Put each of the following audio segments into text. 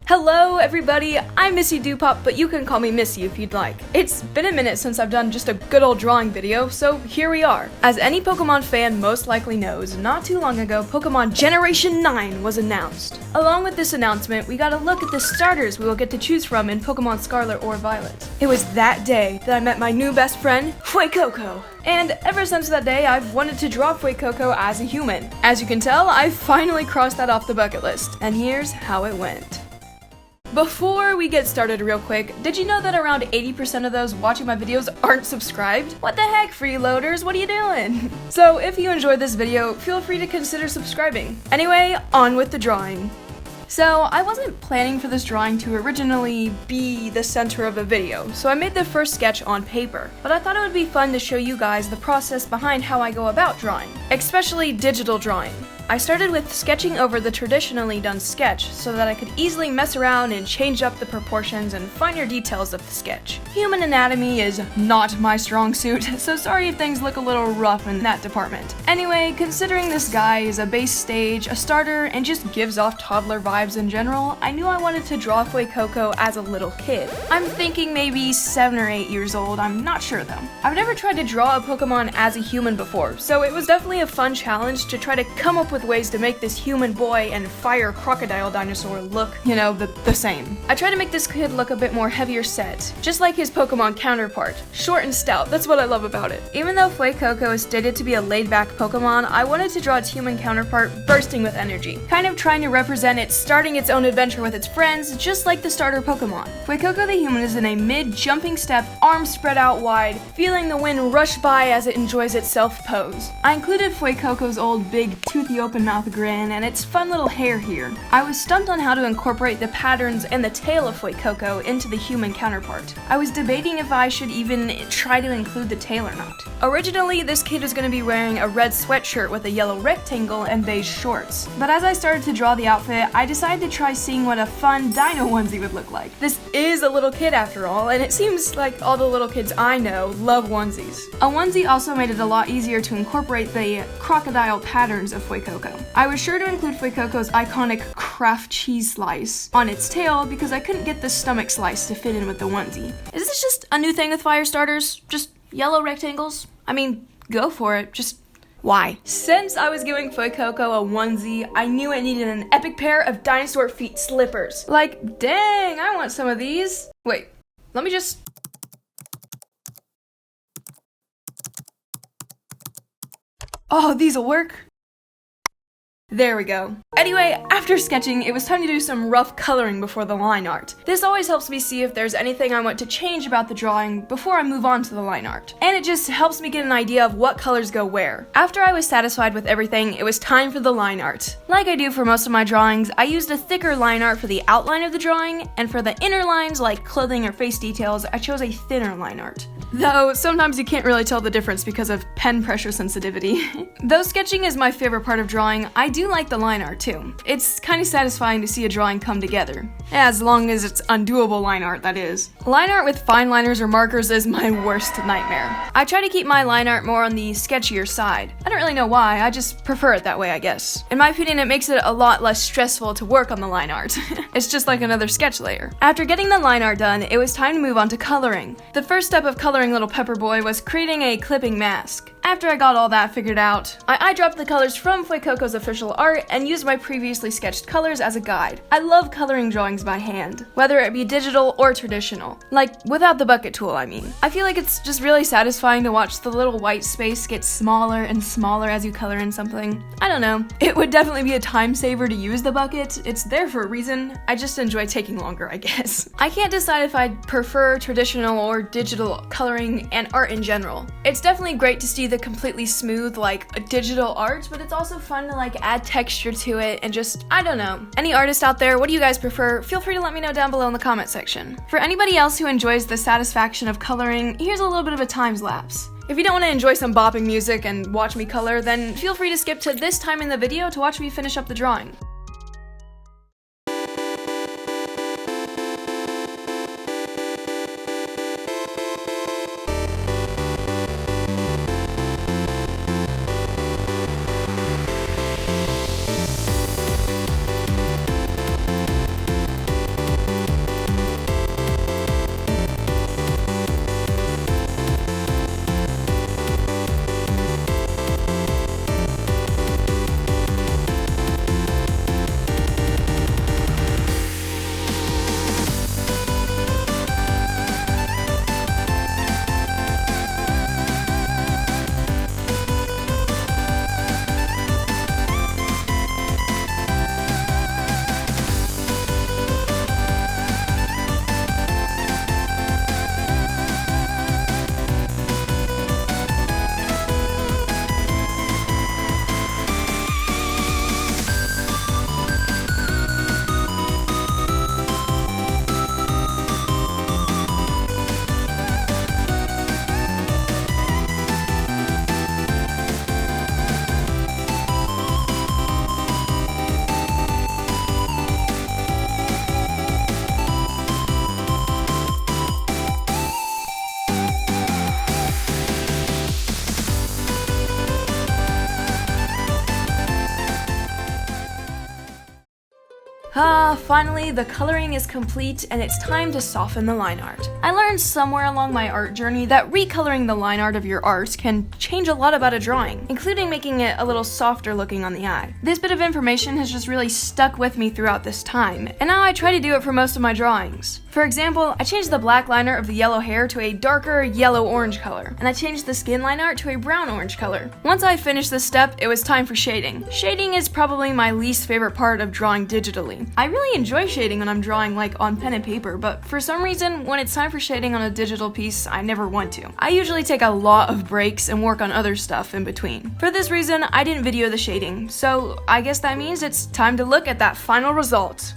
Hello everybody, I'm MissyDoPop, but you can call me Missy if you'd like. It's been a minute since I've done just a good old drawing video, so here we are. As any Pokemon fan most likely knows, not too long ago, Pokemon Generation 9 was announced. Along with this announcement, we got a look at the starters we will get to choose from in Pokemon Scarlet or Violet. It was that day that I met my new best friend, Fuecoco. And ever since that day, I've wanted to draw Fuecoco as a human. As you can tell, I finally crossed that off the bucket list, and here's how it went. Before we get started real quick, did you know that around 80% of those watching my videos aren't subscribed? What the heck, freeloaders, what are you doing? So if you enjoyed this video, feel free to consider subscribing. Anyway, on with the drawing. So I wasn't planning for this drawing to originally be the center of the video, so I made the first sketch on paper. But I thought it would be fun to show you guys the process behind how I go about drawing, especially digital drawing. I started with sketching over the traditionally done sketch so that I could easily mess around and change up the proportions and finer details of the sketch. Human anatomy is not my strong suit, so sorry if things look a little rough in that department. Anyway, considering this guy is a base stage, a starter, and just gives off toddler vibes in general, I knew I wanted to draw Fuecoco as a little kid. I'm thinking maybe 7 or 8 years old, I'm not sure though. I've never tried to draw a Pokemon as a human before, so it was definitely a fun challenge to try to come up with ways to make this human boy and fire crocodile dinosaur look, the same. I tried to make this kid look a bit more heavier set, just like his Pokemon counterpart. Short and stout, that's what I love about it. Even though Fuecoco is stated to be a laid-back Pokemon, I wanted to draw its human counterpart bursting with energy, kind of trying to represent it starting its own adventure with its friends, just like the starter Pokemon. Fuecoco the human is in a mid-jumping step, arms spread out wide, feeling the wind rush by as it enjoys itself pose. I included Fuecoco's old big toothy open mouth grin and its fun little hair here. I was stumped on how to incorporate the patterns and the tail of Fuecoco into the human counterpart. I was debating if I should even try to include the tail or not. Originally, this kid was going to be wearing a red sweatshirt with a yellow rectangle and beige shorts. But as I started to draw the outfit, I decided to try seeing what a fun dino onesie would look like. This is a little kid after all, and it seems like all the little kids I know love onesies. A onesie also made it a lot easier to incorporate the crocodile patterns of Fuecoco. I was sure to include Fuecoco's iconic Kraft cheese slice on its tail because I couldn't get the stomach slice to fit in with the onesie. Is this just a new thing with fire starters? Just yellow rectangles? I mean, go for it, just why? Since I was giving Fuecoco a onesie, I knew it needed an epic pair of dinosaur feet slippers. Like, dang, I want some of these. Wait, let me just... Oh, these'll work. There we go. Anyway, after sketching, it was time to do some rough coloring before the line art. This always helps me see if there's anything I want to change about the drawing before I move on to the line art. And it just helps me get an idea of what colors go where. After I was satisfied with everything, it was time for the line art. Like I do for most of my drawings, I used a thicker line art for the outline of the drawing, and for the inner lines like clothing or face details, I chose a thinner line art. Though sometimes you can't really tell the difference because of pen pressure sensitivity. Though sketching is my favorite part of drawing, I do like the line art too. It's kind of satisfying to see a drawing come together. As long as it's undoable line art, that is. Line art with fine liners or markers is my worst nightmare. I try to keep my line art more on the sketchier side. I don't really know why, I just prefer it that way, I guess. In my opinion, it makes it a lot less stressful to work on the line art. It's just like another sketch layer. After getting the line art done, it was time to move on to coloring. The first step of coloring little Pepper Boy was creating a clipping mask. After I got all that figured out, I eyedropped the colors from Fuecoco's official art and used my previously sketched colors as a guide. I love coloring drawings by hand, whether it be digital or traditional. Like, without the bucket tool, I mean. I feel like it's just really satisfying to watch the little white space get smaller and smaller as you color in something. I don't know. It would definitely be a time saver to use the bucket. It's there for a reason. I just enjoy taking longer, I guess. I can't decide if I'd prefer traditional or digital coloring and art in general. It's definitely great to see the completely smooth, digital art, but it's also fun to add texture to it and just, I don't know. Any artist out there, what do you guys prefer? Feel free to let me know down below in the comment section. For anybody else who enjoys the satisfaction of coloring, here's a little bit of a time lapse. If you don't want to enjoy some bopping music and watch me color, then feel free to skip to this time in the video to watch me finish up the drawing. Finally, the coloring is complete and it's time to soften the line art. I learned somewhere along my art journey that recoloring the line art of your art can change a lot about a drawing, including making it a little softer looking on the eye. This bit of information has just really stuck with me throughout this time, and now I try to do it for most of my drawings. For example, I changed the black liner of the yellow hair to a darker yellow-orange color, and I changed the skin line art to a brown-orange color. Once I finished this step, it was time for shading. Shading is probably my least favorite part of drawing digitally. I really enjoy shading when I'm drawing like on pen and paper, but for some reason, when it's time for shading on a digital piece, I never want to. I usually take a lot of breaks and work on other stuff in between. For this reason, I didn't video the shading, so I guess that means it's time to look at that final result.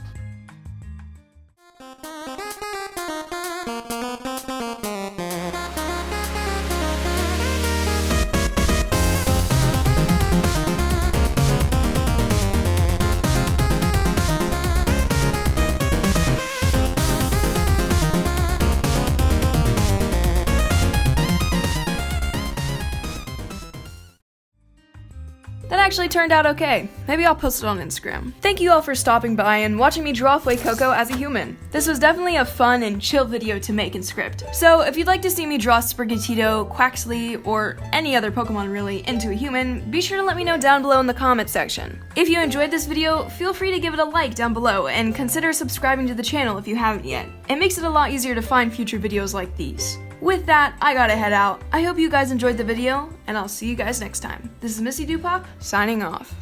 That actually turned out okay. Maybe I'll post it on Instagram. Thank you all for stopping by and watching me draw Fuecoco as a human. This was definitely a fun and chill video to make in script. So if you'd like to see me draw Sprigatito, Quaxly, or any other Pokemon really into a human, be sure to let me know down below in the comments section. If you enjoyed this video, feel free to give it a like down below and consider subscribing to the channel if you haven't yet. It makes it a lot easier to find future videos like these. With that, I gotta head out. I hope you guys enjoyed the video, and I'll see you guys next time. This is MissyDoPop, signing off.